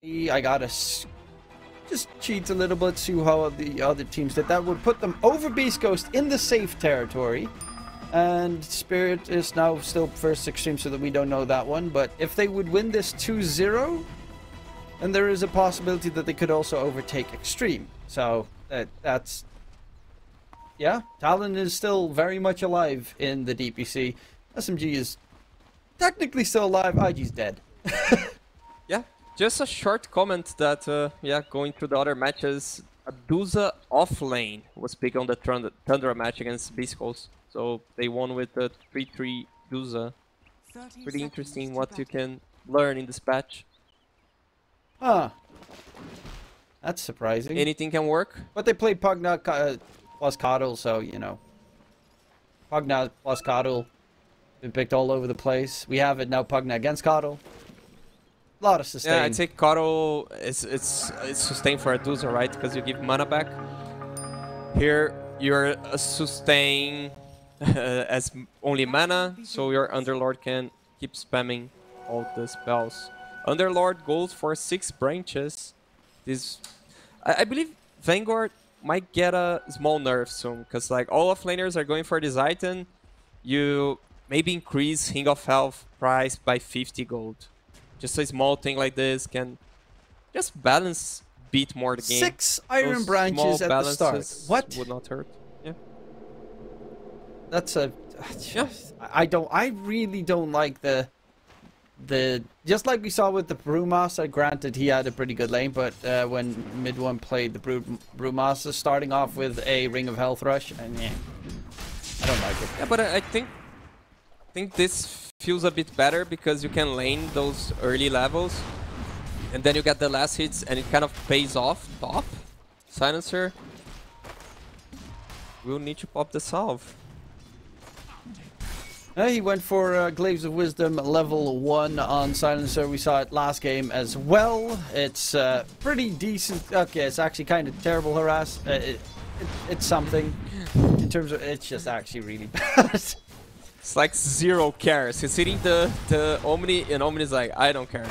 I gotta just cheat a little bit, see how the other teams did. That would put them over Beast Coast in the safe territory. And Spirit is now still first extreme, so that we don't know that one. But if they would win this 2-0, then there is a possibility that they could also overtake extreme. So that's... Yeah, Talon is still very much alive in the DPC. SMG is technically still alive. IG's dead. Yeah, just a short comment that, yeah, going through the other matches, Aduza off lane was big on the Thunder match against Beast Coast. So they won with the 3-3 Duza. Pretty interesting what you can learn in this patch. Huh. That's surprising. Anything can work. But they played Pugna plus Coddle, so, you know. Pugna plus Coddle. Been picked all over the place. We have it now, Pugna against Coddle. A lot of sustain. Yeah, I'd say Coddle it's sustain for a Duza, right? Because you give mana back. Here, you're a sustain as only mana, so your Underlord can keep spamming all the spells. Underlord goes for 6 branches. This, I believe Vanguard might get a small nerf soon, because like all offlaners are going for this item. You maybe increase Ring of Health price by 50 gold. Just a small thing like this can just balance beat more the game. 6 iron branches at the start. What? Would not hurt. Yeah. That's a... Yeah. I really don't like the... Just like we saw with the Brewmaster, granted he had a pretty good lane, but when mid one played the Brewmaster, starting off with a Ring of Health rush, and yeah, I don't like it. Yeah, but I think this feels a bit better because you can lane those early levels, and then you get the last hits, and it kind of pays off top. Silencer will need to pop the salve. He went for Glaives of Wisdom level 1 on Silencer. We saw it last game as well. It's pretty decent. Okay, it's actually kind of terrible harass. It's something. In terms of... It's just actually really bad. It's like 0 cares. He's hitting the Omni, and Omni's like, I don't care.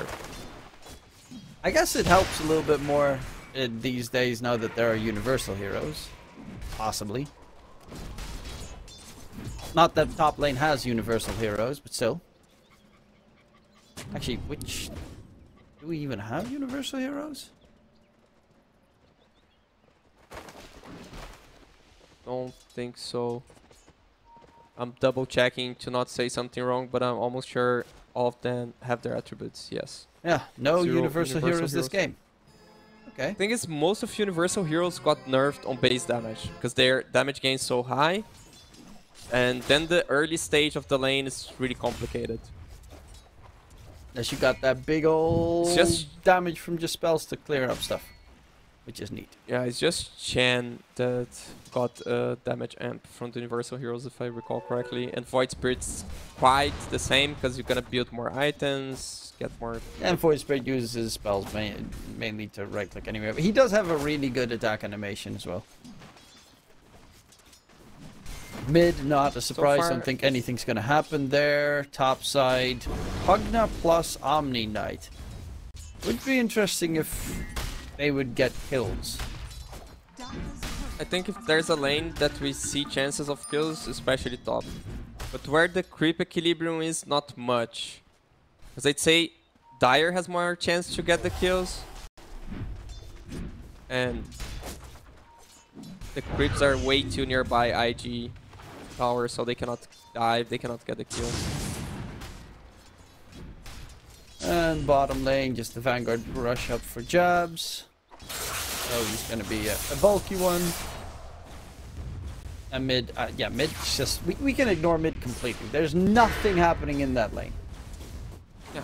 I guess it helps a little bit more these days now that there are universal heroes. Possibly. Not that top lane has universal heroes, but still. Actually, which... Do we even have universal heroes? Don't think so. I'm double checking to not say something wrong, but I'm almost sure all of them have their attributes, yes. Yeah, no universal heroes this game. Okay. The thing is, most of universal heroes got nerfed on base damage, because their damage gain is so high. And then the early stage of the lane is really complicated. Unless you got that big old damage from just spells to clear up stuff. Which is neat. Yeah, it's just Chen that got damage amp from the universal heroes, if I recall correctly. And Void Spirit's quite the same, because you're gonna build more items, get more... And Void Spirit uses his spells mainly to right click anyway. But he does have a really good attack animation as well. Mid, not a surprise. I don't think anything's going to happen there. Top side, Pugna plus Omni Knight. Would be interesting if they would get kills. I think if there's a lane that we see chances of kills, especially top. But where the creep equilibrium is, not much. Because I'd say Dire has more chance to get the kills. And the creeps are way too nearby IG tower, so they cannot dive, they cannot get the kill. And bottom lane, just the Vanguard rush up for jabs. Oh, he's gonna be a bulky one. And mid, yeah, mid, just, we can ignore mid completely. There's nothing happening in that lane. Yeah.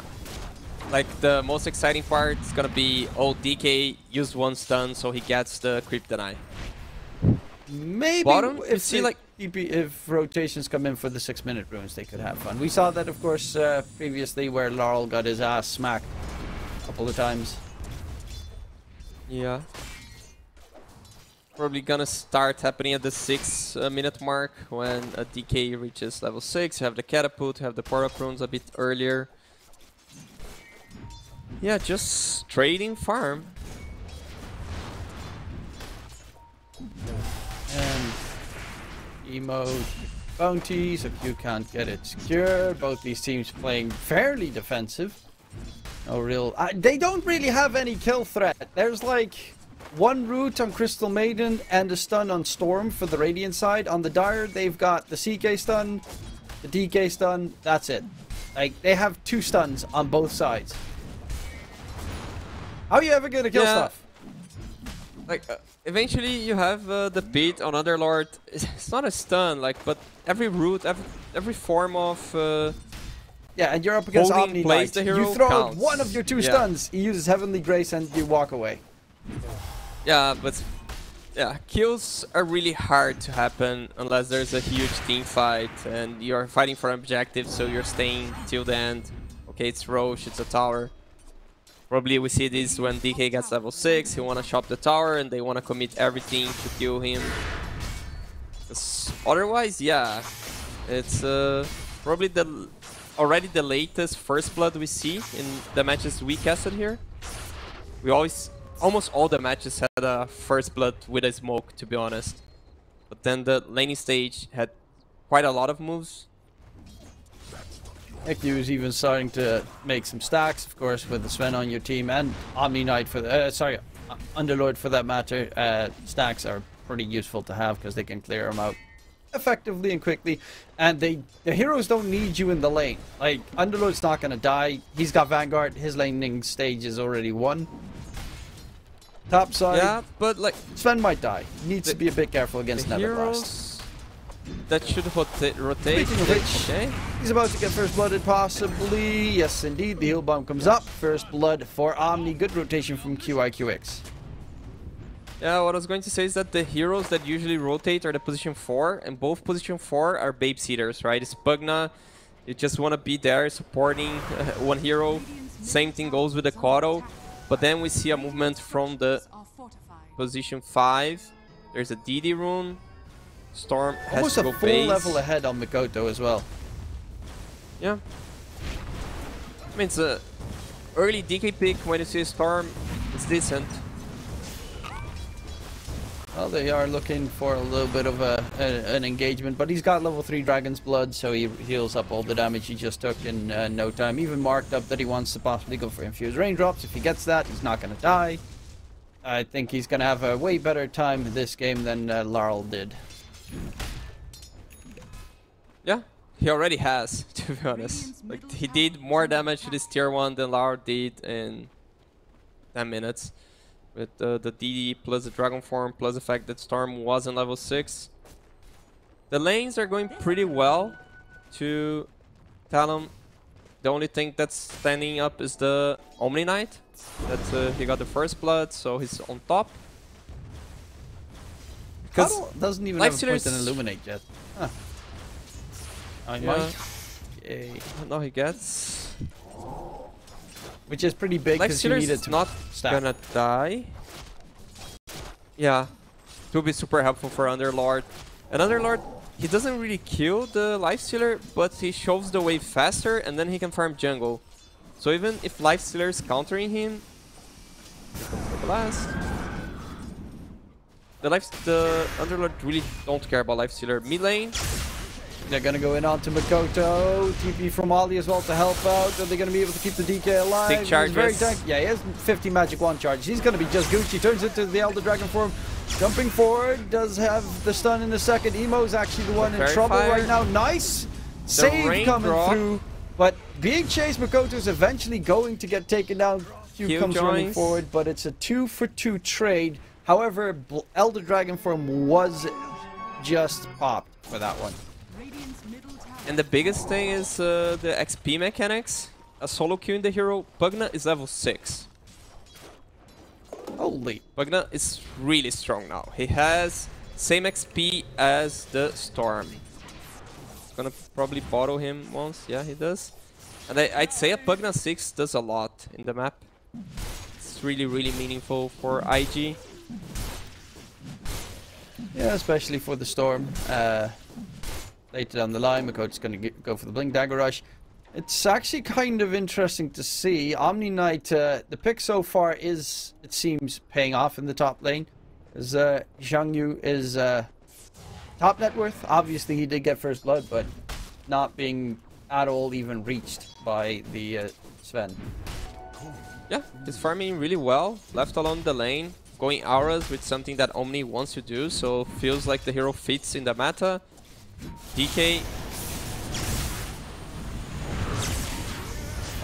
Like, the most exciting part is gonna be, oh, DK used 1 stun, so he gets the creep deny. Maybe bottom, if see like if rotations come in for the 6-minute runes, they could have fun. We saw that, of course, previously, where Laurel got his ass smacked a couple of times. Yeah. Probably gonna start happening at the 6-minute mark when a DK reaches level 6. You have the catapult, you have the portal prunes a bit earlier. yeah, just trading farm. And emote bounty, so you can't get it secured. Both these teams playing fairly defensive. No real... they don't really have any kill threat. There's like one root on Crystal Maiden and a stun on Storm for the Radiant side. On the Dire, they've got the CK stun, the DK stun, that's it. Like, they have 2 stuns on both sides. How are you ever gonna kill stuff? Like, eventually you have the beat on Underlord. It's not a stun, like, but every root, every form of... yeah, and you're up against Omni Knight. You throw out one of your 2 stuns, he uses Heavenly Grace and you walk away. Yeah, but yeah, kills are really hard to happen unless there's a huge team fight and you're fighting for an objective, so you're staying till the end. Okay, it's Roche, it's a tower. Probably we see this when DK gets level 6, he wanna chop the tower and they wanna commit everything to kill him. Otherwise, yeah, it's probably already the latest first blood we see in the matches we casted here. We almost all the matches had a first blood with a smoke, to be honest. But then the laning stage had quite a lot of moves. Ekyu is even starting to make some stacks, of course, with the Sven on your team and Omni Knight for the Underlord for that matter. Stacks are pretty useful to have because they can clear them out effectively and quickly, and the heroes don't need you in the lane. Like, Underlord's not gonna die. He's got Vanguard. His laning stage is already won. Top side, yeah, but like Sven might die. Needs to be a bit careful against Neverblast. Heroes that should rotate. Speaking of which, okay. He's about to get first blooded, possibly. Yes, indeed. The heal bomb comes up. First blood for Omni. Good rotation from QIQX. Yeah, what I was going to say is that the heroes that usually rotate are the position 4, and both position 4 are babe seaters, right? It's Pugna, you just want to be there supporting one hero. Same thing goes with the Koto. But then we see a movement from the position 5. There's a DD rune. Storm has almost to go a full base. level ahead on Mikoto as well. Yeah. I mean, it's a early DK pick when you see a Storm. It's decent. Well, they are looking for a little bit of an engagement, but he's got level 3 Dragon's Blood, so he heals up all the damage he just took in no time. Even marked up that he wants to possibly go for Infused Raindrops. If he gets that, he's not going to die. I think he's going to have a way better time this game than Laurel did. Yeah, he already has, to be honest. Like, he did more damage to this tier 1 than Laurel did in 10 minutes. With the DD plus the Dragon Form plus the fact that Storm was on level 6. The lanes are going pretty well to Talon. The only thing that's standing up is the Omni Knight. That he got the first blood, so he's on top. Because doesn't even have a point in Illuminate yet. Huh. Yeah. No, he gets... Which is pretty big because you need it to not stack. Gonna die. Yeah, it will be super helpful for Underlord. And Underlord, he doesn't really kill the Lifestealer, but he shoves the wave faster and then he can farm jungle. So even if Lifestealer is countering him, blast. The Underlord really don't care about Lifestealer. Mid lane. They're going to go in onto Mikoto. TP from Ollie as well to help out. Are they going to be able to keep the DK alive? Big charges. Very yeah, he has 50 magic wand charges. He's going to be just Gucci. Turns into the Elder Dragon form. Jumping forward. Does have the stun in a second. Emo's actually the one in trouble right now. Nice save coming through. But being chased, Mikoto's eventually going to get taken down. Q comes running forward, but it's a 2-for-2 trade. However, Elder Dragon form was just popped for that one. And the biggest thing is the XP mechanics. A solo queue in the hero. Pugna is level 6. Holy. Pugna is really strong now. He has same XP as the Storm. It's gonna probably bottle him once. Yeah, he does. And I'd say a Pugna 6 does a lot in the map. It's really, really meaningful for IG. Yeah, especially for the Storm. Later down the line, Mikoto's going to go for the Blink Dagger Rush. It's actually kind of interesting to see. Omni Knight, the pick so far is, it seems, paying off in the top lane. As Zhang Yu is top net worth. Obviously, he did get first blood, but not being at all even reached by the Sven. Yeah, he's farming really well, left alone the lane, going auras with something that Omni wants to do, so feels like the hero fits in the meta. DK.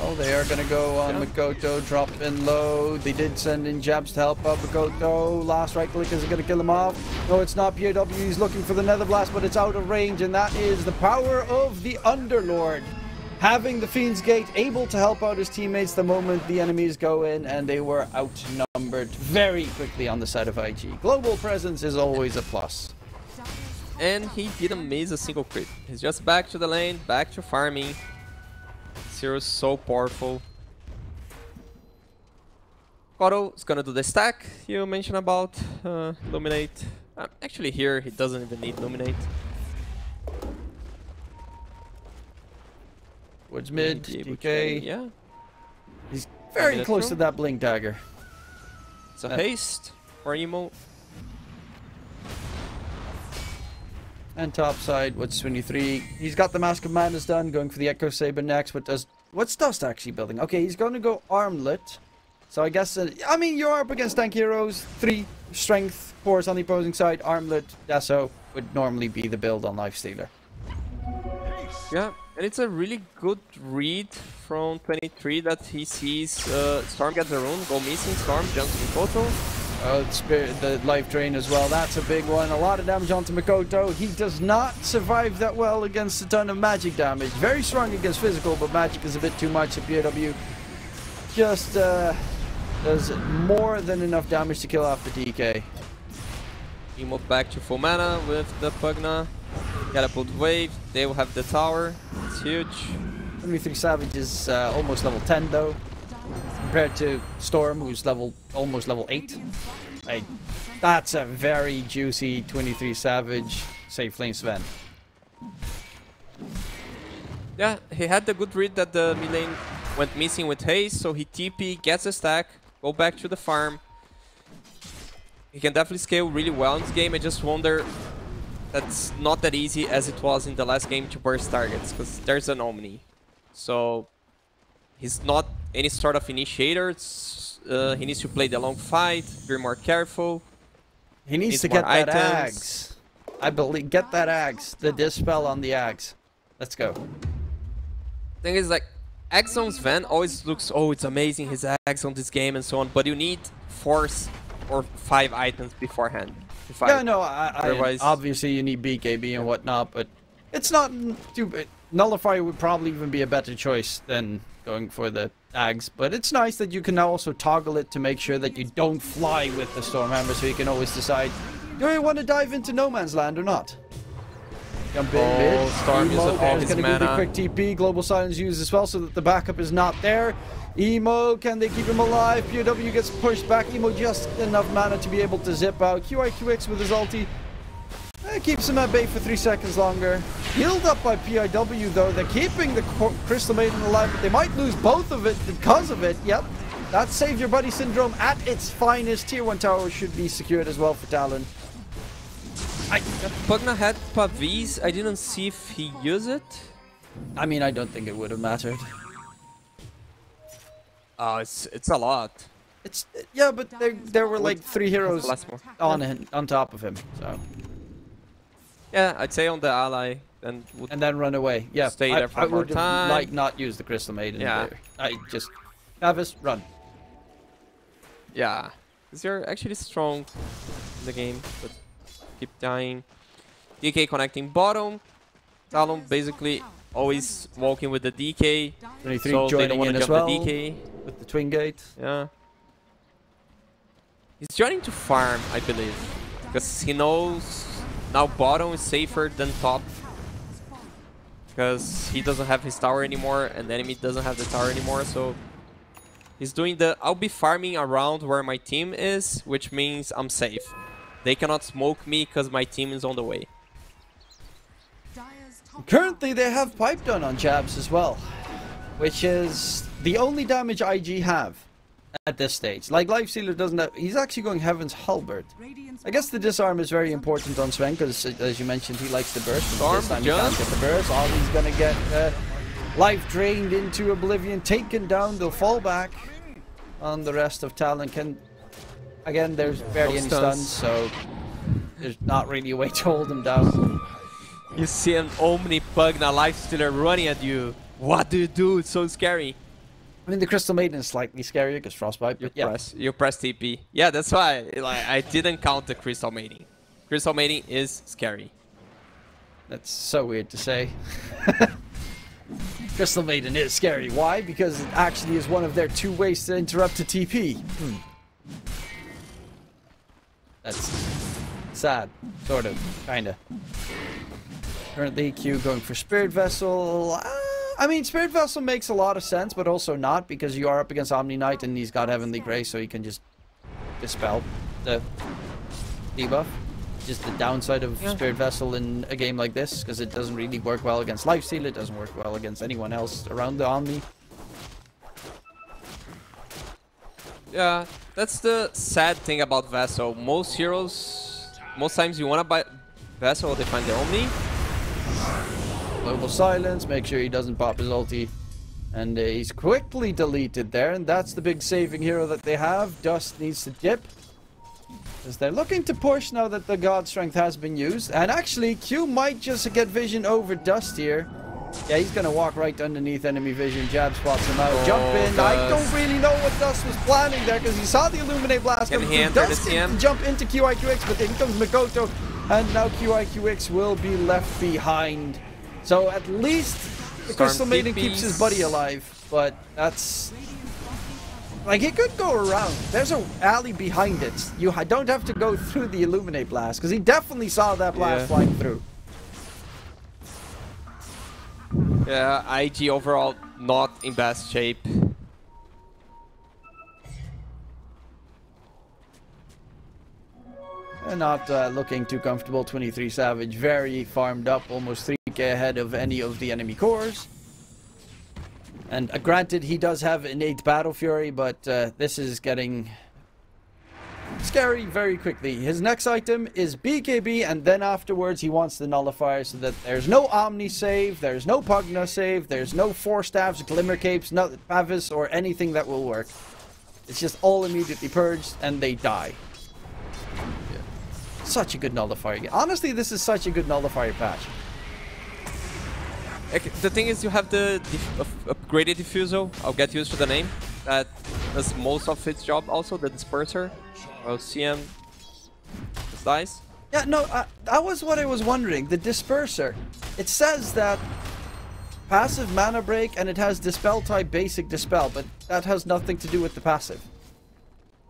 Oh, they are going to go on Makoto, drop in low. They did send in jabs to help out Makoto. Last right click is going to kill him off. No, it's not POW. He's looking for the Nether Blast, but it's out of range, and that is the power of the Underlord. Having the Fiend's Gate able to help out his teammates the moment the enemies go in, and they were outnumbered very quickly on the side of IG. Global presence is always a plus. And he didn't miss a single crit. He's just back to the lane, back to farming. Zero's so powerful. Koro is gonna do the stack you mentioned about Illuminate. Actually here he doesn't even need Illuminate. Woods mid, DK. Yeah. He's very close to that blink dagger. It's a haste for Emo. And top side, Woods 23. He's got the Mask of Madness done, going for the Echo Saber next. What's Dust actually building? Okay, he's going to go Armlet. So I guess, I mean, you're up against tank heroes. 3 strength force on the opposing side. Armlet, Deso would normally be the build on Lifestealer. Yeah, and it's a really good read from 23 that he sees Storm get the rune, go missing, Storm jumps in total. Oh, the life drain as well. That's a big one. A lot of damage onto Makoto. He does not survive that well against a ton of magic damage. Very strong against physical, but magic is a bit too much. POW just does more than enough damage to kill off the DK. Emo back to full mana with the Pugna. Catapult wave. They will have the tower. It's huge. 23 Savage is almost level 10 though, compared to Storm, who's almost level 8. That's a very juicy 23 Savage safe lane Sven. Yeah, he had the good read that the mid lane went missing with haste, so he TP, gets a stack, go back to the farm. He can definitely scale really well in this game. I just wonder that's not that easy as it was in the last game to burst targets, because there's an Omni. So he's not any sort of initiator. He needs to play the long fight, be more careful. He needs to get that Axe. I believe, get that Axe. The Dispel on the Axe. Let's go. Thing is, like, Axe on Sven always looks, oh, it's amazing, his Axe on this game and so on, but you need 4 or 5 items beforehand. Yeah, no, otherwise, obviously you need BKB and whatnot, but it's not too... Nullifier would probably even be a better choice than going for the Ags, but it's nice that you can now also toggle it to make sure that you don't fly with the Stormhammer, so you can always decide, do I want to dive into no man's land or not? Jump in mid. Storm uses all his mana. Gonna be the quick TP, Global Silence used as well, so that the backup is not there. Emo, can they keep him alive? POW gets pushed back. Emo just enough mana to be able to zip out. QIQX with his ulti. Keeps him at bay for 3 seconds longer. Healed up by PIW though. They're keeping the Crystal Maiden alive, but they might lose both of it because of it. Yep. That's Save Your Buddy Syndrome at its finest. Tier 1 tower should be secured as well for Talon. Pugna had Pavis. I didn't see if he used it. I mean, I don't think it would have mattered. Oh, it's a lot. Yeah, but there were like 3 heroes on top of him. So yeah, I'd say on the ally, and then run away. Yeah, stay there for more time. Like not use the Crystal Maiden. Yeah, there. I just Travis run. Yeah, because you're actually strong in the game, but keep dying. DK connecting bottom. Talon basically always walking with the DK. 23 so joining they don't want in to as jump well the DK. with the Twin Gate. Yeah. He's joining to farm, I believe, because he knows now bottom is safer than top, because he doesn't have his tower anymore and the enemy doesn't have the tower anymore, so he's doing the I'll be farming around where my team is, which means I'm safe. They cannot smoke me because my team is on the way. Currently they have pipe done on jabs as well. which is the only damage IG have at this stage. Like, Lifestealer doesn't have... He's actually going Heaven's Halberd. I guess the disarm is very important on Sven, because, as you mentioned, he likes the burst. But this time he can't get the burst. Ollie's going to get life drained into oblivion, taken down. They'll fall back on the rest of Talon. Again, there's barely any stuns, so there's not really a way to hold them down. You see an Omni Pugna Lifestealer running at you. What do you do? It's so scary. I mean, the Crystal Maiden is slightly scarier because Frostbite, but You press TP. Yeah, that's why I didn't count the Crystal Maiden. Crystal Maiden is scary. That's so weird to say. Crystal Maiden is scary. Why? Because it actually is one of their 2 ways to interrupt a TP. That's sad. Sort of. Kinda. Currently, Q going for Spirit Vessel. I mean, Spirit Vessel makes a lot of sense, but also not, because you are up against Omni Knight and he's got Heavenly Grace, so he can just dispel the debuff. Just the downside of Spirit Vessel in a game like this, because it doesn't really work well against Lifesteal, it doesn't work well against anyone else around the Omni. Yeah, that's the sad thing about Vessel. Most heroes, most times you want to buy Vessel, they find the Omni. Global Silence, make sure he doesn't pop his ulti. And he's quickly deleted there, and that's the big saving hero that they have. Dust needs to dip, because they're looking to push now that the God Strength has been used. And actually, Q might just get vision over Dust here. Yeah, he's going to walk right underneath enemy vision. Jab spots him out. Jump in. Dust. I don't really know what Dust was planning there, because he saw the Illuminate Blast coming through. Dust can jump into QIQX, but then comes Mikoto. And now QIQX will be left behind. So at least the Crystal Maiden keeps his buddy alive. But that's... Like, he could go around. There's an alley behind it. You don't have to go through the Illuminate Blast, because he definitely saw that blast flying through. Yeah, IG overall not in best shape. And not looking too comfortable. 23 Savage, very farmed up, almost 3k ahead of any of the enemy cores. And granted, he does have innate Battle Fury, but this is getting scary very quickly. His next item is BKB, and then afterwards he wants the Nullifier, so that there's no Omni save, there's no Pugna save, there's no Force Staffs, Glimmer Capes, no Pavis, or anything that will work. It's just all immediately purged, and they die. Such a good Nullifier. Honestly, this is such a good Nullifier patch. The thing is, you have the upgraded Diffusal. I'll get used to the name. That does most of its job also, the Disperser. Well, CM dies. Yeah, no, that was what I was wondering. The Disperser. It says that passive mana break and it has Dispel type basic Dispel, but that has nothing to do with the passive.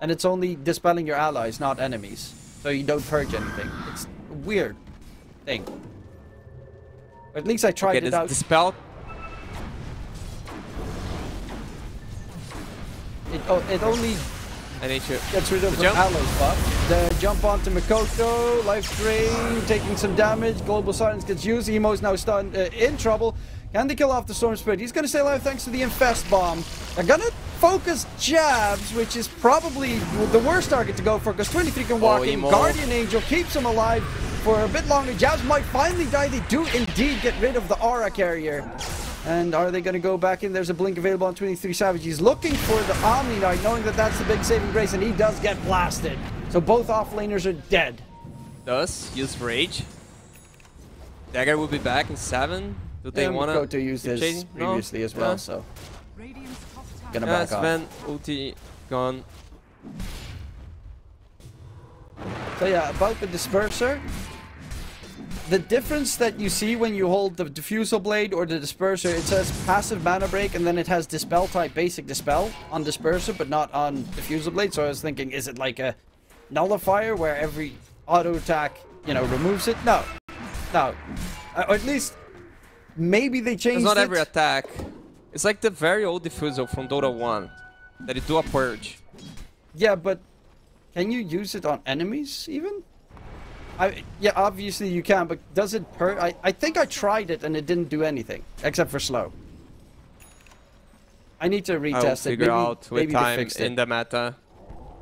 And it's only dispelling your allies, not enemies. So you don't purge anything. It's a weird thing. But at least I tried it out. Dispel. It only gets rid of the allies buff. The jump onto Mikoto, life drain, taking some damage. Global Silence gets used. Emo's now stunned, in trouble. Can they kill off the Storm Spirit? He's going to stay alive thanks to the Infest Bomb. They're going to focus Jabs, which is probably the worst target to go for, because 23 can walk in. Guardian Angel keeps him alive for a bit longer. Jabs might finally die. They do indeed get rid of the Aura Carrier. And are they going to go back in? There's a blink available on 23 Savage. He's looking for the Omni Knight, knowing that that's the big saving grace, and he does get blasted. So both offlaners are dead. Does use Rage. Dagger will be back in 7. Do they want to? Mikoto used his previously as well, so gonna back off. Sven, ulti gone. So yeah, about the Disperser. The difference that you see when you hold the Diffusal Blade or the Disperser, it says passive mana break, and then it has Dispel type basic Dispel on Disperser, but not on Diffusal Blade. So I was thinking, is it like a Nullifier where every auto attack, you know, removes it? No. No. Or at least maybe they changed it. It's not every attack. It's like the very old Diffusal from Dota 1 that it do a purge. Yeah, but can you use it on enemies even? Yeah, obviously you can, but does it purge? I think I tried it and it didn't do anything except for slow. I need to I'll retest it. figure out with maybe they time fixed it. in the meta.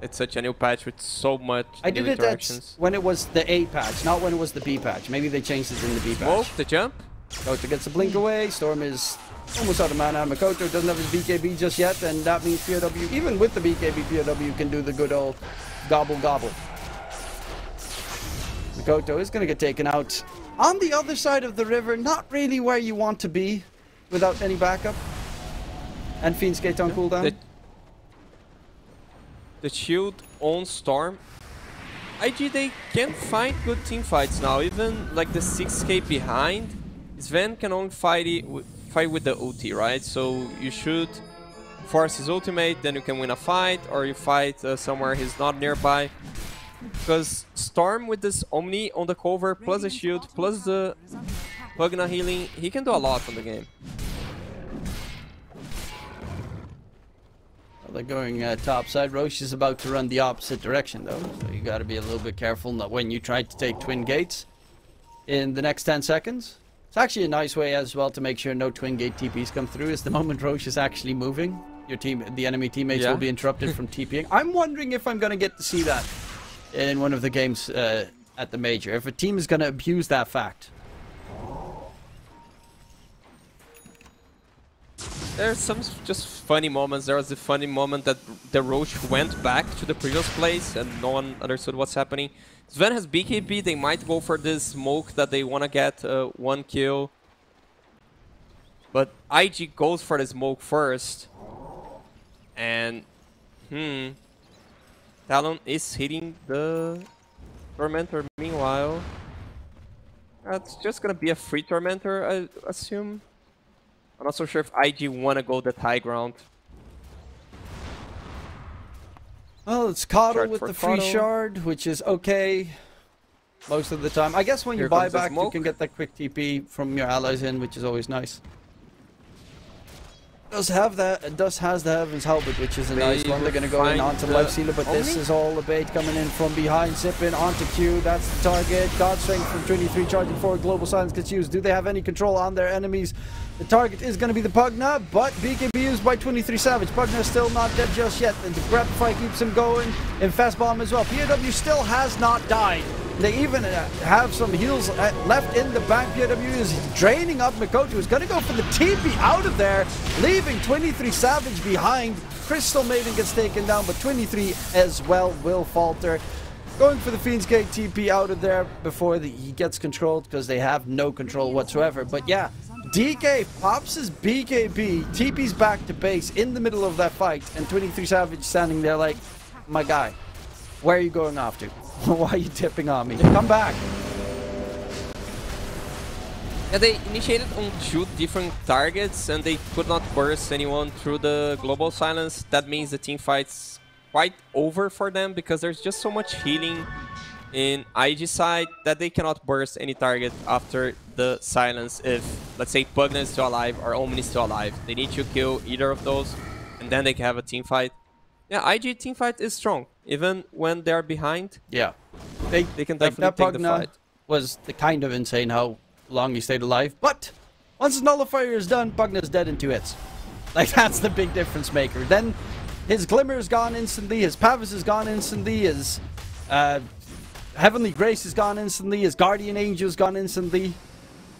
It's such a new patch with so much I new did it interactions. when it was the A patch, not when it was the B patch. Maybe they changed it in the B patch. Smoke, the jump. Makoto gets a blink away. Storm is almost out of mana. Makoto doesn't have his BKB just yet, and that means POW, even with the BKB, POW can do the good old gobble gobble. Makoto is going to get taken out on the other side of the river, not really where you want to be without any backup. And Fiend's Gate on cooldown. The shield on Storm. IG, they can find good team fights now. Even like the 6k behind, Sven can only fight with the ulti, right? So you should force his ultimate, then you can win a fight, or you fight somewhere he's not nearby. Because Storm with this Omni on the cover, plus the shield, plus the Pugna healing, he can do a lot on the game. They're going top side. Roche is about to run the opposite direction though, so you got to be a little bit careful when you try to take twin gates in the next 10 seconds. It's actually a nice way as well to make sure no twin gate TPs come through, is the moment Roche is actually moving, the enemy teammates will be interrupted from TPing. I'm wondering if I'm going to get to see that in one of the games at the major, if a team is going to abuse that fact. There's some just funny moments. There was the funny moment that the Roche went back to the previous place and no one understood what's happening. Sven has BKB, they might go for this smoke that they want to get one kill. But IG goes for the smoke first. And, Talon is hitting the Tormentor meanwhile. That's just gonna be a free Tormentor, I assume. I'm not so sure if IG want to go that high ground. Well, it's Coddle with the free shard, which is okay most of the time. I guess when you buy back, you can get that quick TP from your allies in, which is always nice. Does has the Heaven's Halberd, which is a nice one. They're going to go in onto Life Sealer, but this is all a bait coming in from behind. Zipping onto Q, that's the target. God Strength from 23 charging forward. Global Silence gets used. Do they have any control on their enemies? The target is going to be the Pugna, but BKB used by 23 Savage. Pugna is still not dead just yet, and the grab fight keeps him going. Infest Bomb as well. POW still has not died. They even have some heals left in the bank. POW is draining up Makoto, who's going to go for the TP out of there, leaving 23 Savage behind. Crystal Maiden gets taken down, but 23 as well will falter. Going for the Fiend's Gate TP out of there before he gets controlled, because they have no control whatsoever. But yeah, DK pops his BKB, TP's back to base in the middle of that fight, and 23 Savage standing there like, my guy, where are you going off to? Why are you tipping on me? Come back! Yeah, they initiated on 2 different targets and they could not burst anyone through the Global Silence. That means the team fight's quite over for them because there's just so much healing in IG side that they cannot burst any target after the silence if, let's say, Pugna is still alive or Omni is still alive. They need to kill either of those and then they can have a team fight. Yeah, IG team fight is strong, even when they are behind. Yeah, they can definitely take the fight. Was the kind of insane how long he stayed alive, but once his nullifier is done, Pugna's dead in 2 hits. Like, that's the big difference maker. Then his Glimmer is gone instantly, his Pavis is gone instantly, his Heavenly Grace is gone instantly, his Guardian Angel is gone instantly.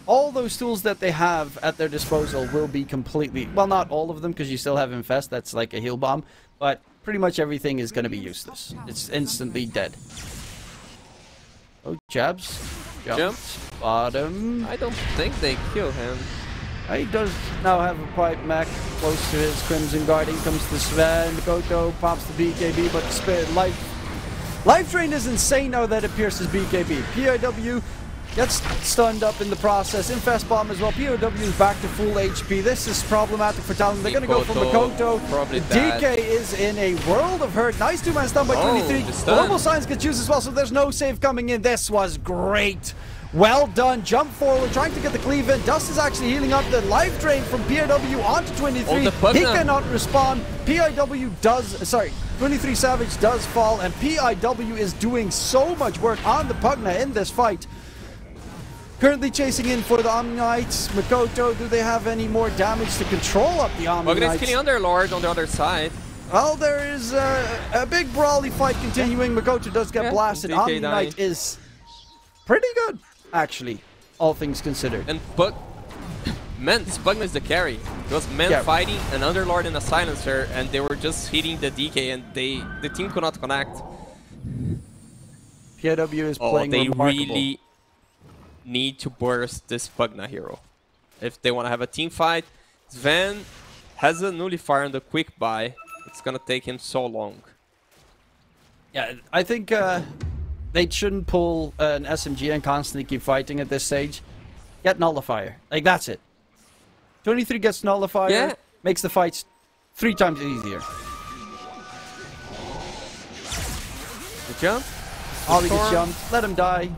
All those tools that they have at their disposal will be completely, well, not all of them, because you still have Infest, that's like a heal bomb, but pretty much everything is going to be useless. It's instantly dead. Oh, jabs. Jumps. Bottom. I don't think they kill him. He does now have a quiet mech close to his Crimson Guardian. Comes to Sven. Makoto pops the BKB, but Spirit Life Drain is insane now that it pierces BKB. PIW gets stunned up in the process. Infest Bomb as well. POW is back to full HP. This is problematic for Talon. They're going to go for Makoto. DK is in a world of hurt. Nice 2-man stun by 23. Global Silence gets used as well, so there's no save coming in. This was great. Well done. Jump forward, trying to get the cleave in. Dust is actually healing up the life drain from PIW onto 23. He cannot respond. PIW does, 23 Savage does fall, and PIW is doing so much work on the Pugna in this fight. Currently chasing in for the Omni Knights. Makoto, do they have any more damage to control up the Omni Pugna's Knights? killing Underlord on the other side. Well, there is a big brawly fight continuing. Makoto does get blasted. DK Omni dying. Knight is pretty good, actually, all things considered. And man, this Pugna is the carry. It was men fighting an Underlord and a Silencer, and they were just hitting the DK, and the team could not connect. POW is playing remarkable. They really need to burst this Pugna hero if they want to have a team fight. Sven has a nullifier on the quick buy. It's gonna take him so long. Yeah, I think they shouldn't pull an SMG and constantly keep fighting at this stage. Get nullifier. Like, that's it. 23 gets nullifier, makes the fights 3 times easier. The jump. Ollie gets jumped. Let him die.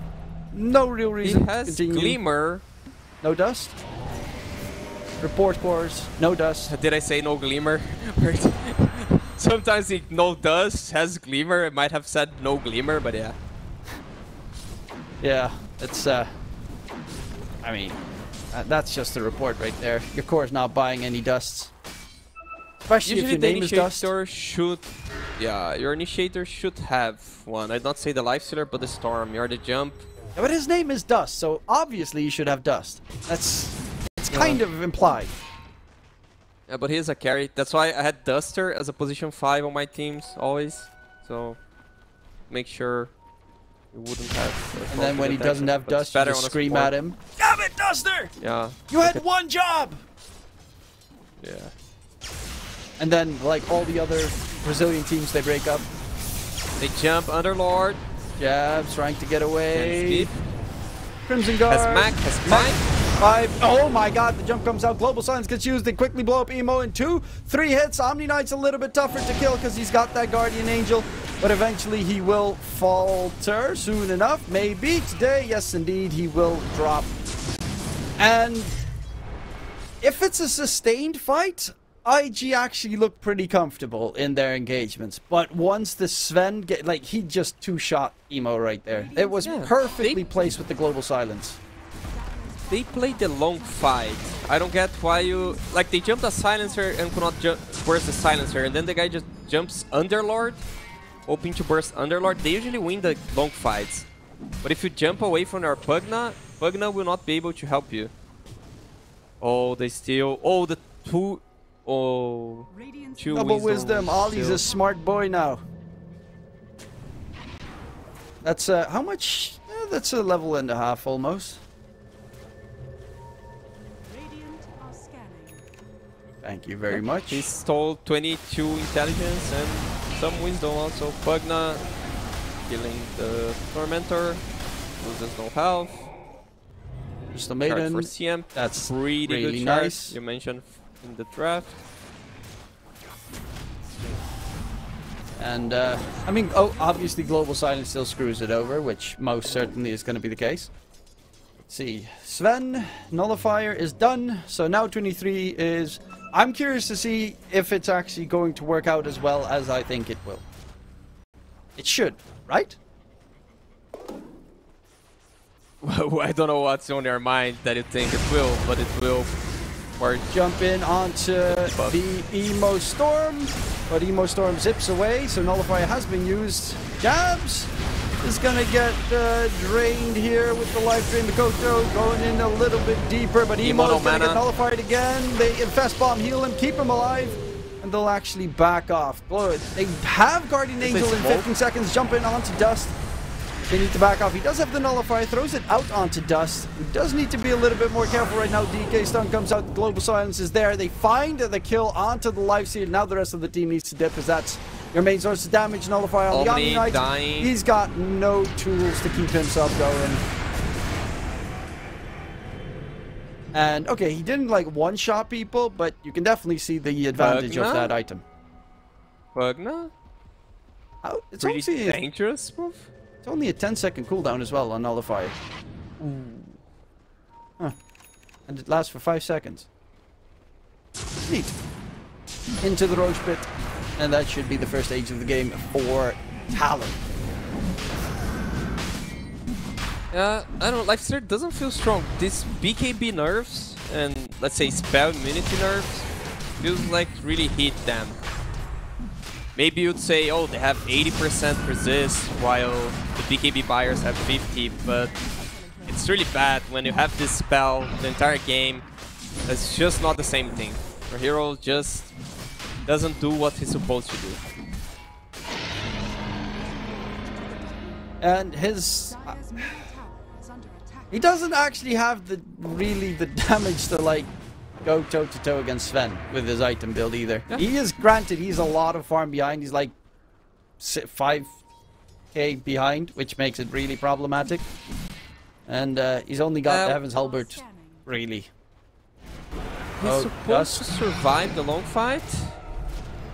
No real reason He has to continue. Glimmer. No dust. Report cores. No dust. Did I say no Glimmer? Sometimes the no dust has Glimmer. I might have said no Glimmer, but yeah. Yeah, it's I mean, that's just a report right there. Your core is not buying any dusts. Especially Usually if your name is dust. Your initiator should have one. I'd not say the Lifestealer, but the Storm. You're the jump. Yeah, but his name is Dust, so obviously you should have Dust. It's kind of implied. Yeah, but he is a carry. That's why I had Duster as a position 5 on my teams always. So make sure you wouldn't have. And then when he doesn't have Dust, you just scream at him. Damn it, Duster! Yeah. You had one job! Yeah. And then, like all the other Brazilian teams, they break up. They jump Underlord. Jabs, trying to get away. Skip. Crimson Guard. Has Mac, has Mike. 5. Oh my god, the jump comes out. Global Silence gets used. They quickly blow up Emo in 2. 3 hits. Omni Knight's a little bit tougher to kill because he's got that Guardian Angel. But eventually he will falter soon enough. Maybe today. Yes, indeed, he will drop. And if it's a sustained fight, IG actually looked pretty comfortable in their engagements. But once the Sven he just 2-shot Emo right there. It was perfectly placed with the Global Silence. They played the long fight. I don't get why you... Like, they jumped a Silencer and could not burst the Silencer. And then the guy just jumps Underlord, hoping to burst Underlord. They usually win the long fights. But if you jump away from our Pugna, Pugna will not be able to help you. Oh, they steal... Oh, the 2... Oh... 2 Double wisdom. Ollie's a smart boy now. That's, how much? That's a level and a half almost. Thank you very much. He stole 22 intelligence and some wisdom also. Pugna killing the Tormentor. Loses no health. Just a maiden. For CM. That's really really good nice. You mentioned in the draft. And, I mean, obviously Global Silence still screws it over, which most certainly is going to be the case. Let's see. Sven, Nullifier is done. So now 23 is... I'm curious to see if it's actually going to work out as well as I think it will. It should, right? Well, I don't know what's on your mind that you think it will, but it will. Or jump in onto the Emo Storm, but Emo Storm zips away, so Nullifier has been used. Jabs is gonna get drained here with the life drain. Makoto going in a little bit deeper, but Emo's gonna get nullified again. They infest bomb, heal him, keep him alive, and they'll actually back off. They have Guardian Angel in 15 seconds, jump in onto Dust. They need to back off. He does have the nullifier, throws it out onto Dust. He does need to be a little bit more careful right now. DK stun comes out, the Global Silence is there. They find the kill onto the Lifestealer. Now the rest of the team needs to dip, because that's your main source of damage. Nullifier on the Omni Knight. Dying. He's got no tools to keep himself going. And okay, he didn't like one-shot people, but you can definitely see the advantage of that item. Pugna? It's really only dangerous move? It's only a 10-second cooldown as well on Nullifier. Ooh. Huh. And it lasts for 5 seconds. Neat. Into the Roach Pit. And that should be the first stage of the game for Talon. I don't know, Lifesteal doesn't feel strong. This BKB nerfs and let's say spell immunity nerfs feels like really hit them. Maybe you'd say, oh, they have 80% resist while the BKB buyers have 50, but it's really bad when you have this spell the entire game. It's just not the same thing. Your hero just doesn't do what he's supposed to do. And his... he doesn't actually have the the damage to like go toe-to-toe against Sven with his item build either. Yeah. He is, granted, he's a lot of farm behind. He's like 5k behind, which makes it really problematic. And he's only got Heaven's Halberd, really. He's supposed to survive the long fight.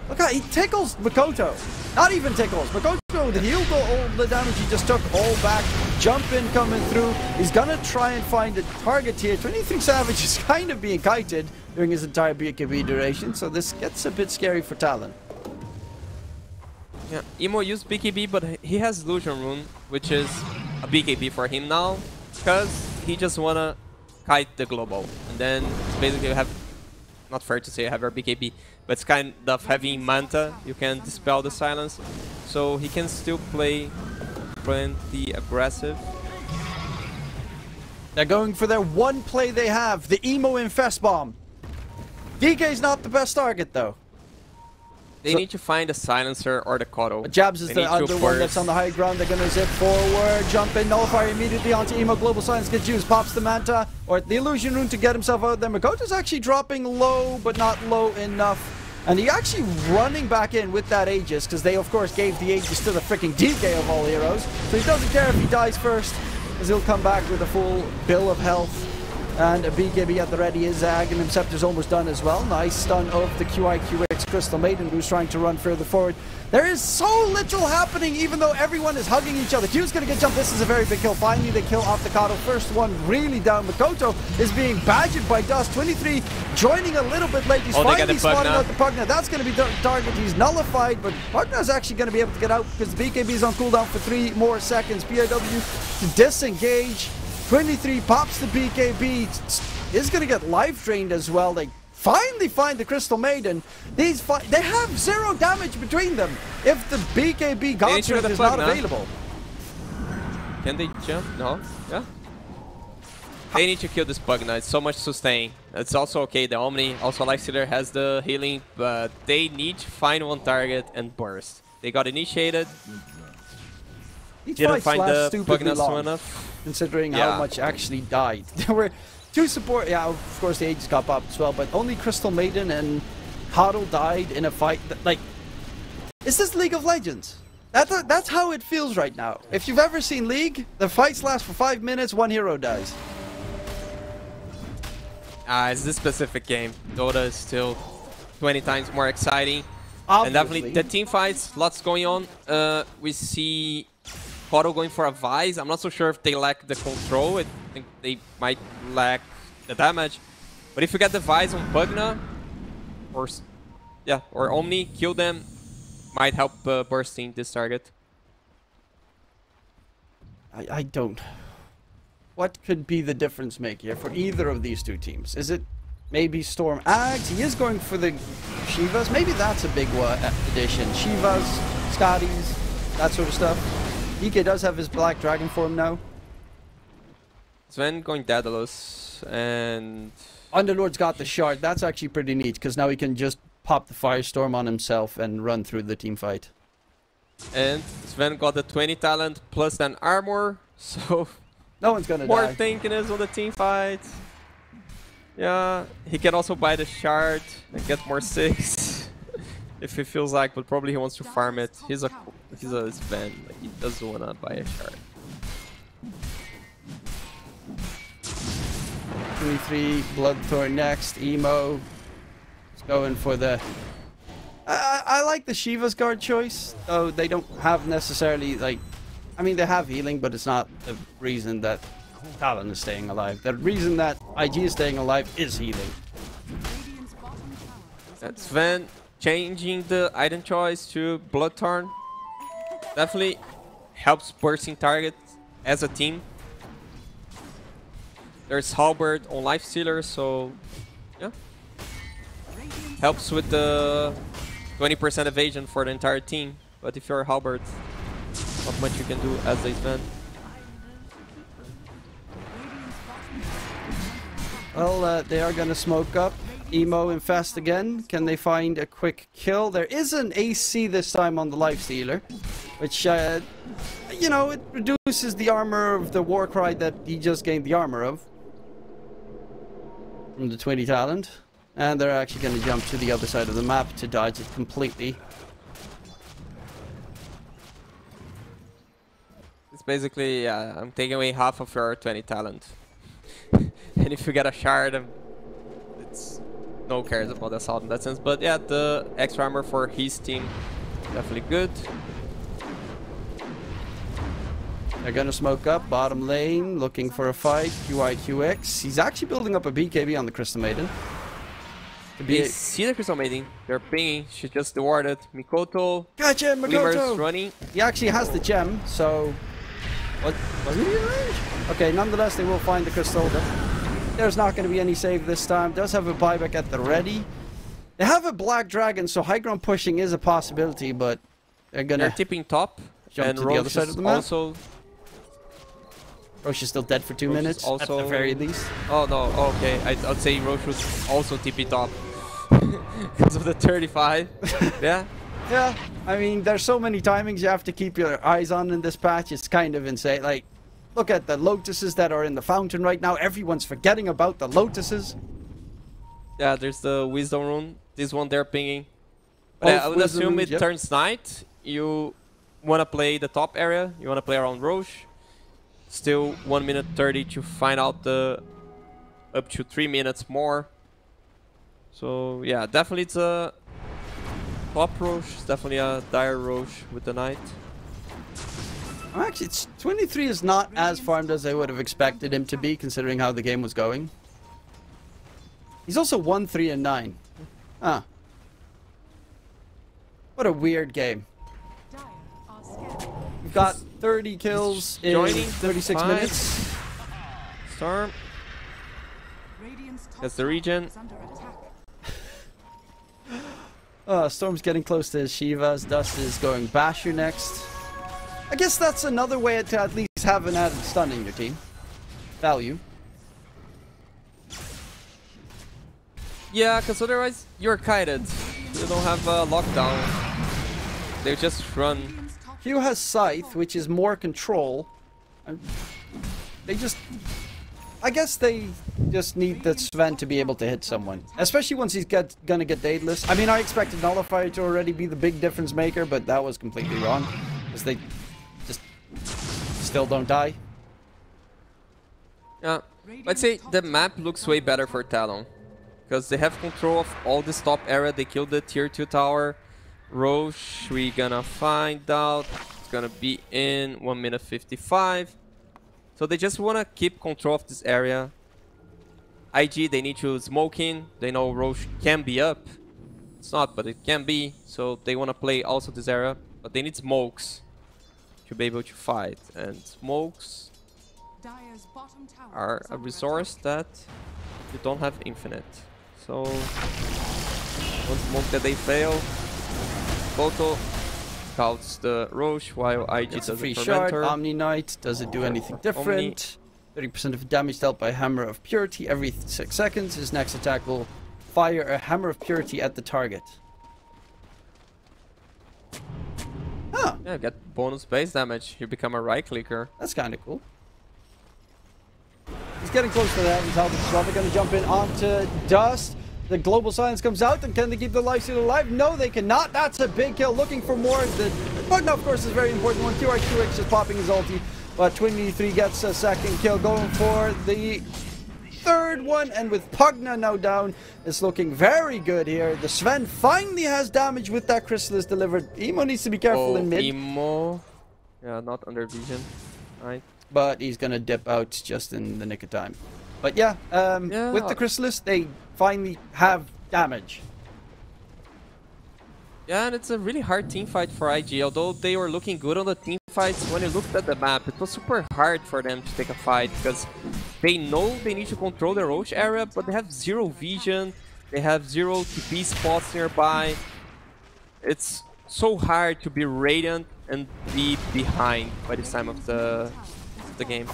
Look how he tickles Makoto. Not even tickles. Makoto, the heal, all the damage he just took all back. Jump in coming through. He's gonna try and find a target here. 23 Savage is kind of being kited during his entire BKB duration, so this gets a bit scary for Talon. Yeah, Emo used BKB, but he has Illusion Rune, which is a BKB for him now, because he just wanna kite the global. And then basically you have, not fair to say have your BKB, but it's kind of having Manta, you can dispel the silence, so he can still play plenty aggressive. They're going for their one play they have, the Emo Infest Bomb. DK's not the best target though. They need to find a silencer or the Koto. Jabs is the other one that's on the high ground. They're gonna zip forward, jump in, nullify immediately onto Emo. Global Silence gets used, pops the Manta or the Illusion Rune to get himself out there. Makoto's actually dropping low, but not low enough. And he actually running back in with that Aegis, because they of course gave the Aegis to the freaking DK of all heroes. So he doesn't care if he dies first, because he'll come back with a full bill of health. And a BKB at the ready is Aghanim Scepter's almost done as well. Nice stun of the QIQX Crystal Maiden, who's trying to run further forward. There is so little happening, even though everyone is hugging each other. Q's gonna get jumped. This is a very big kill. Finally, they kill off the Kato. First one really down. Makoto is being badgered by Dust. 23 joining a little bit late. He's finally spotting out the Pugna. That's gonna be the target. He's nullified, but Pugna is actually gonna be able to get out because the BKB is on cooldown for 3 more seconds. PRW to disengage. 23 pops the BKB, is going to get life drained as well. They finally find the Crystal Maiden. They have 0 damage between them if the BKB Godstrength is not available. Can they jump? No? Yeah. They need to kill this Pugna. It's so much sustain. It's also okay. The Omni, also Lifestealer, has the healing, but they need to find one target and burst. They got initiated. Didn't find the Pugna soon enough. Considering how much actually died. There were 2 support, of course the Aegis got popped as well, but only Crystal Maiden and Huddle died in a fight that, like, is this League of Legends? That's how it feels right now. If you've ever seen League, the fights last for 5 minutes, 1 hero dies. It's this specific game. Dota is still 20 times more exciting. Obviously. And definitely the team fights, lots going on. We see Koto going for a Vise. I'm not so sure if they lack the control. I think they might lack the damage. But if you get the Vise on Pugna, or Omni, kill them, might help bursting this target. I don't. What could be the difference maker for either of these 2 teams? Is it maybe Storm Ags? He is going for the Shivas. Maybe that's a big addition. Shivas, Scotties, that sort of stuff. DK does have his Black Dragon form now. Sven going Daedalus, and Underlord's got the shard. That's actually pretty neat, because now he can just pop the Firestorm on himself and run through the team fight. And Sven got the 20 talent plus an armor, so no one's gonna die. More tankiness on the team fight. Yeah, he can also buy the shard and get more 6 if he feels like, but probably he wants to farm it. He's a Sven, like, he doesn't wanna buy a shard. 23 Bloodthorn next. Emo is going for the. I like the Shiva's guard choice, though they don't have necessarily, like, I mean they have healing, but it's not the reason that Talon is staying alive. The reason that IG is staying alive is healing. That's Sven changing the item choice to Bloodthorn. Definitely helps bursting targets as a team. There's Halberd on Lifestealer, so yeah. Helps with the 20% evasion for the entire team. But if you're Halberd, not much you can do as a Sven. Well, they are going to smoke up. Emo infest again. Can they find a quick kill? There is an AC this time on the Lifestealer, which, you know, it reduces the armor of the Warcry that he just gained the armor of from the 20 talent. And they're actually going to jump to the other side of the map to dodge it completely. It's basically, yeah, I'm taking away half of your 20 talent. And if you get a shard, it's no cares about the assault in that sense. But yeah, the extra armor for his team, definitely good. They're gonna smoke up, bottom lane, looking for a fight. QIQX. He's actually building up a BKB on the Crystal Maiden. They see the Crystal Maiden. They're pinging. She just awarded Mikoto. Gotcha, Mikoto! Glimmers running. He actually has the gem, so... What? Wasn't he in range? Okay, nonetheless, they will find the Crystal. There's not going to be any save this time. Does have a buyback at the ready. They have a Black Dragon, so high ground pushing is a possibility, but they're going to... They're tipping top. Jump and to the other side of the map. Also... Roche is still dead for 2 minutes, also... at the very least. Oh, no. Oh, okay. I'd say Roche was also TP top. Because of the 35. Yeah. Yeah, I mean, there's so many timings you have to keep your eyes on in this patch. It's kind of insane. Like, look at the Lotuses that are in the fountain right now. Everyone's forgetting about the Lotuses. Yeah, there's the Wisdom Rune. This one they're pinging. But yeah, I would assume it turns night. You want to play the top area. You want to play around Roche. Still 1 minute 30 to find out the up to 3 minutes more. So yeah, definitely it's a top Roche. It's definitely a dire Roche with the night. Actually, 23 is not as farmed as I would have expected him to be, considering how the game was going. He's also 1, 3, and 9. Ah. What a weird game. We've got 30 kills in 36 minutes. Storm. That's the region. Storm's getting close to his Shivas. Dust is going Basher next. I guess that's another way to at least have an added stun in your team. Value. Yeah, because otherwise you're kited. You don't have a lockdown. They just run. Q has Scythe, which is more control. They just... I guess they just need the Sven to be able to hit someone. Especially once he's gonna get Daedalus. I mean, I expected Nullifier to already be the big difference maker, but that was completely wrong. Because they just still don't die. Yeah, I'd say the map looks way better for Talon. Because they have control of all this top area. They killed the tier 2 tower. Roche, we gonna find out. It's gonna be in 1 minute 55. So they just wanna keep control of this area. IG, they need to smoke in. They know Roche can be up. It's not, but it can be. So they wanna play also this area. But they need smokes to be able to fight. And smokes are a resource that you don't have infinite. So one smoke that they fail. Photo scouts the Roche while IG does a free shard. Omni Knight, does it do anything different? 30% of damage dealt by Hammer of Purity every 6 seconds. His next attack will fire a Hammer of Purity at the target. Huh. Yeah, get bonus base damage. You become a right clicker. That's kind of cool. He's getting close to that. As well. They're going to jump in onto Dust. The Global Silence comes out, and can they keep the Lifesteal alive? No, they cannot. That's a big kill. Looking for more. The Pugna, of course, is very important one. QRQX is popping his ulti, but 23 gets a second kill. Going for the third one, and with Pugna now down, it's looking very good here. The Sven finally has damage with that Chrysalis delivered. Emo needs to be careful in mid. Emo. Yeah, not under vision. Right. But he's gonna dip out just in the nick of time. But yeah, with the Chrysalis, they finally have damage. Yeah, and it's a really hard team fight for IG. Although they were looking good on the team fights, when you looked at the map, it was super hard for them to take a fight because they know they need to control the Roche area, but they have zero vision. They have zero TP spots nearby. It's so hard to be Radiant and be behind by this time of the game.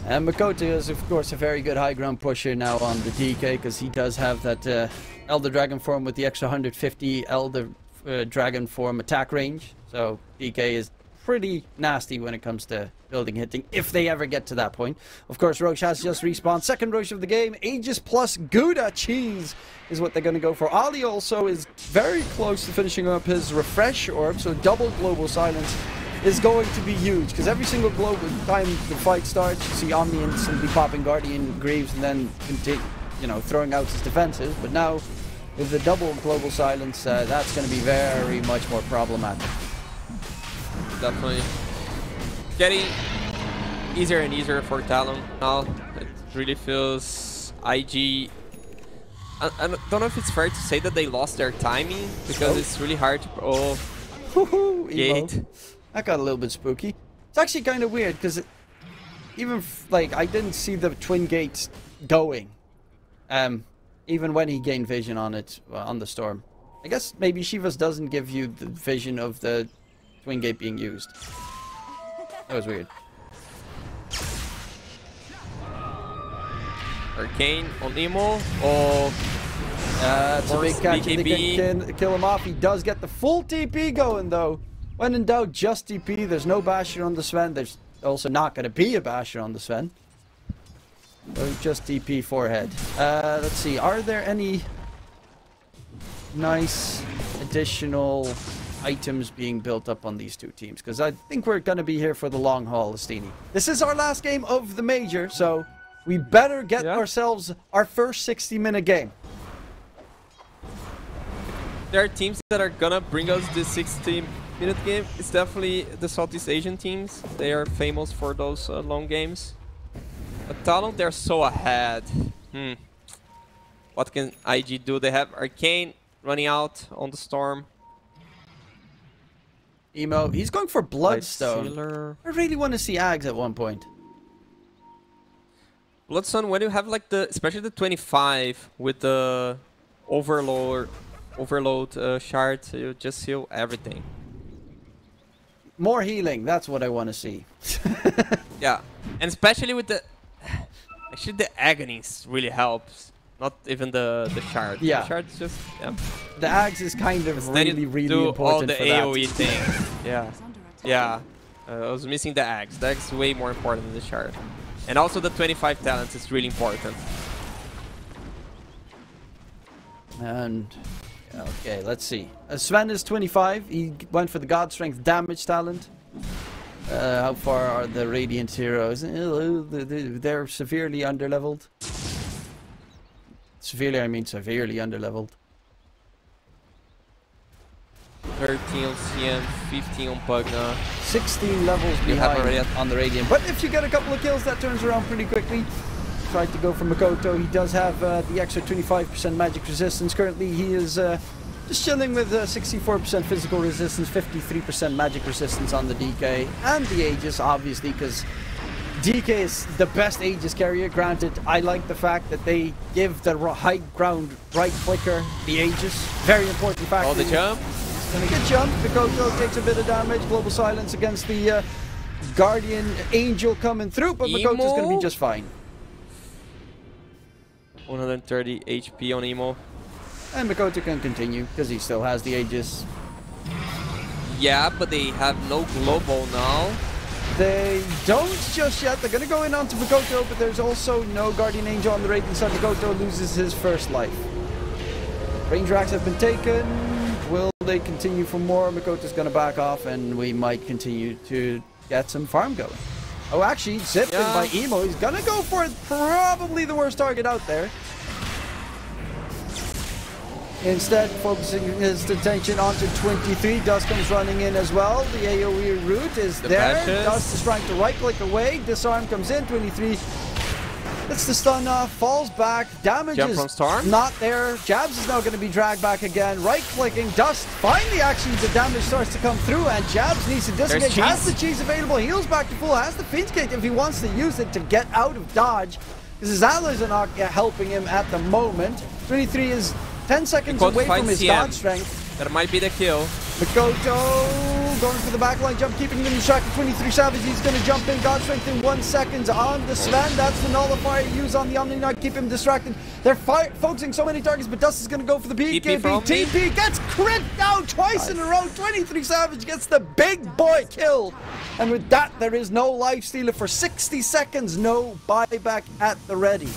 And Makoto is, of course, a very good high ground pusher now on the DK, because he does have that Elder Dragon form with the extra 150 Elder Dragon form attack range. So DK is pretty nasty when it comes to building hitting, if they ever get to that point. Of course, Roche has just respawned. Second Roche of the game. Aegis plus Gouda cheese is what they're going to go for. Ali also is very close to finishing up his refresh orb, so double global silence is going to be huge, because every single global time the fight starts, you see Omni instantly popping Guardian Greaves and then continue, you know, throwing out his defenses. But now with the double global silence, that's going to be very much more problematic. Definitely getting easier and easier for Talon now. It really feels IG. I don't know if it's fair to say that they lost their timing, because it's really hard to. Oh, gate. That got a little bit spooky. It's actually kind of weird, because even like I didn't see the twin gates going, even when he gained vision on it on the storm. I guess maybe Shivas doesn't give you the vision of the twin gate being used. That was weird. Arcane on Emo. Oh, it's a big catch. They can kill him off. He does get the full TP going though. When in doubt, just TP. There's no Basher on the Sven. There's also not going to be a Basher on the Sven. So just TP forehead. Let's see. Are there any nice additional items being built up on these two teams? Because I think we're going to be here for the long haul, Estini. This is our last game of the major, so we better get ourselves our first 60-minute game. There are teams that are gonna bring us this 60-minute game. It's definitely the Southeast Asian teams. They are famous for those long games. But Talon, they're so ahead. What can IG do? They have Arcane running out on the Storm. Emo, he's going for Bloodstone. I really want to see Ags at one point. Bloodstone, when you have like especially the 25 with the overload shard, you just heal everything. More healing, that's what I want to see. Yeah, and especially with the actually the agonies really helps. Not even the shard. Yeah, the shard's just the Ags is kind of really important all the for AoE that. thing. Yeah. I was missing the Ags. The Ags is way more important than the shard. And also the 25 talents is really important. And okay, let's see. Sven is 25. He went for the God Strength damage talent. How far are the Radiant heroes? They're severely underleveled. Severely, I mean severely underleveled. 13 on CM, 15 on Pugna. 16 levels behind on the Radiant. But if you get a couple of kills, that turns around pretty quickly. Tried to go for Makoto. He does have the extra 25% magic resistance. Currently, he is just chilling with 64% physical resistance, 53% magic resistance on the DK. And the Aegis, obviously, because DK is the best Aegis carrier. Granted, I like the fact that they give the high ground right clicker the Aegis. Very important factor. Oh, the jump. Gonna get jumped. Makoto takes a bit of damage. Global silence against the Guardian Angel coming through, but Makoto's gonna be just fine. 130 HP on Emo. And Makoto can continue because he still has the Aegis. Yeah, but they have no global now. They don't just yet. They're gonna go in onto Makoto, but there's also no Guardian Angel on the Radiant side. Makoto loses his first life. Range racks have been taken. Will they continue for more? Makoto's gonna back off, and we might continue to get some farm going. Oh, actually, zipped in by Emo. He's gonna go for it. Probably the worst target out there. Instead, focusing his attention onto 23. Dust comes running in as well. The AoE route is there. Dust is trying to right-click away. Disarm comes in. 23 Gets the stun off, falls back, damage Jump is from Storm. not there. Jabs is now going to be dragged back again. Right-clicking, Dust finally actually the damage starts to come through, and Jabs needs to disengage. Has the cheese available, heals back to full, has the Fiend's Gate if he wants to use it to get out of dodge, because his allies are not helping him at the moment. 23 is 10 seconds away from his God Strength. That might be the kill. Mikoto going for the backline jump, keeping them distracted. 23 Savage, he's going to jump in. God Strength in 1 second on the Sven. That's the nullifier used on the Omni Knight, keep him distracted. They're focusing so many targets, but Dust is going to go for the BKB. TP gets crit down twice in a row. 23 Savage gets the big boy kill. And with that, there is no lifestealer for 60 seconds. No buyback at the ready.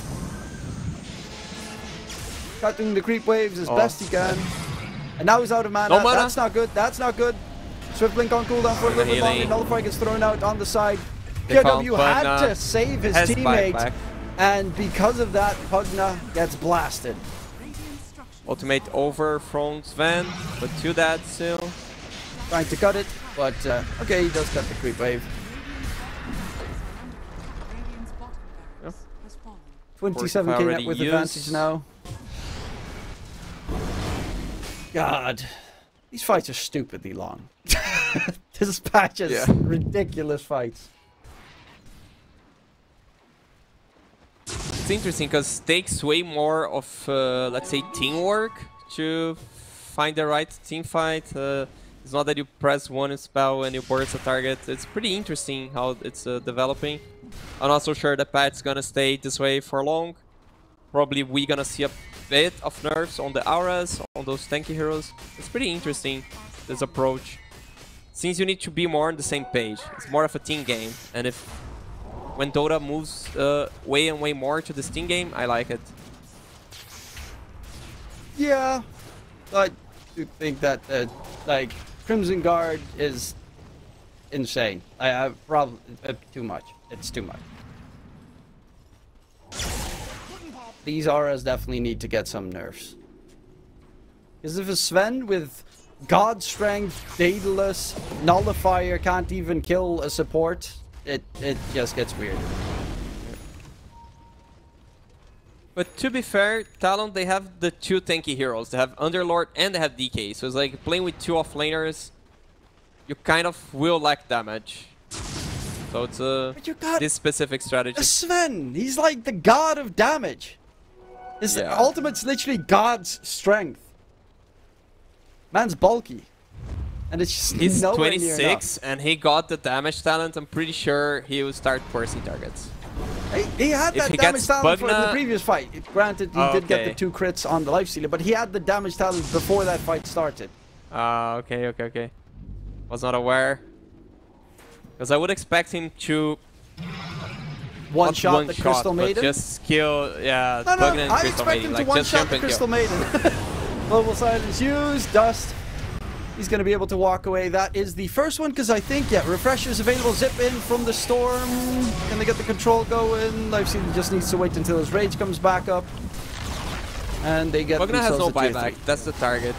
Cutting the creep waves as best he can. And now he's out of mana. That's not good. That's not good. Swift Blink on cooldown for a little bit longer. Nullifier gets thrown out on the side. POW had to save his teammate. And because of that, Pugna gets blasted. Ultimate over from Sven, but to that still. Trying to cut it, but okay, he does cut the creep wave. Yeah. 27k net with advantage now. God, these fights are stupidly long. This patch is ridiculous fights. It's interesting because it takes way more of, let's say, teamwork to find the right team fight. It's not that you press one spell and you burst a target. It's pretty interesting how it's developing. I'm not so sure the patch's gonna stay this way for long. Probably we're gonna see a bit of nerfs on the auras, on those tanky heroes. It's pretty interesting, this approach. Since you need to be more on the same page. It's more of a team game. And if when Dota moves way and way more to this team game, I like it. Yeah, I do think that like Crimson Guard is insane. I have probably too much. It's too much. These auras definitely need to get some nerfs. Because if a Sven with God Strength, Daedalus, Nullifier can't even kill a support, it just gets weird. But to be fair, Talon, they have the two tanky heroes. They have Underlord and they have DK. So it's like playing with two offlaners, you kind of will lack damage. So it's this specific strategy. Sven, he's like the god of damage. His ultimate's literally God's strength. Man's bulky. And it's just he's 26 and he got the damage talent. I'm pretty sure he will start forcing targets. He had that damage talent in the previous fight. Granted, he did get the 2 crits on the lifestealer, but he had the damage talent before that fight started. Okay. Was not aware. Because I would expect him to one-shot the Crystal Maiden? Just kill, No, I expect him to one-shot the Crystal Maiden. Global Silence used, Dust. He's going to be able to walk away. That is the first one, because I think, Refresher's available. Zip in from the Storm. Can they get the control going? Lifestealer just needs to wait until his Rage comes back up. And they get Pugna has no buyback. That's the target.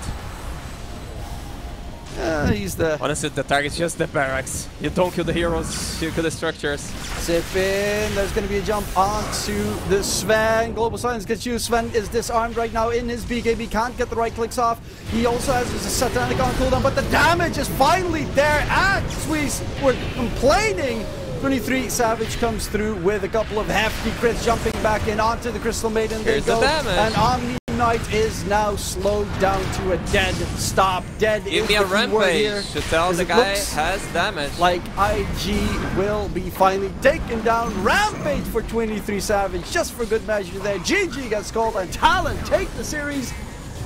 He's the... Honestly, the target's just the barracks. You don't kill the heroes, you kill the structures. Zip in. There's going to be a jump onto the Sven. Global Silence gets used. Sven is disarmed right now in his BKB. Can't get the right clicks off. He also has his Satanic on cooldown, but the damage is finally there. As we were complaining, 23 Savage comes through with a couple of hefty crits, jumping back in onto the Crystal Maiden. Here's the damage. And Omni Knight is now slowed down to a dead stop. Dead Give me a rampage to tell the guy has damage. Like IG will be finally taken down. Rampage for 23 Savage, just for good measure there. GG gets called, and Talon take the series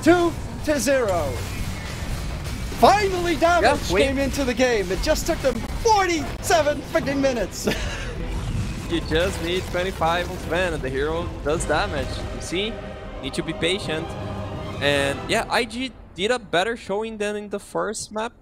2-0. Finally, damage came into the game. It just took them 47 freaking minutes. You just need 25 on Sven and the hero does damage. You see? Need to be patient. And yeah, IG did a better showing than in the first map.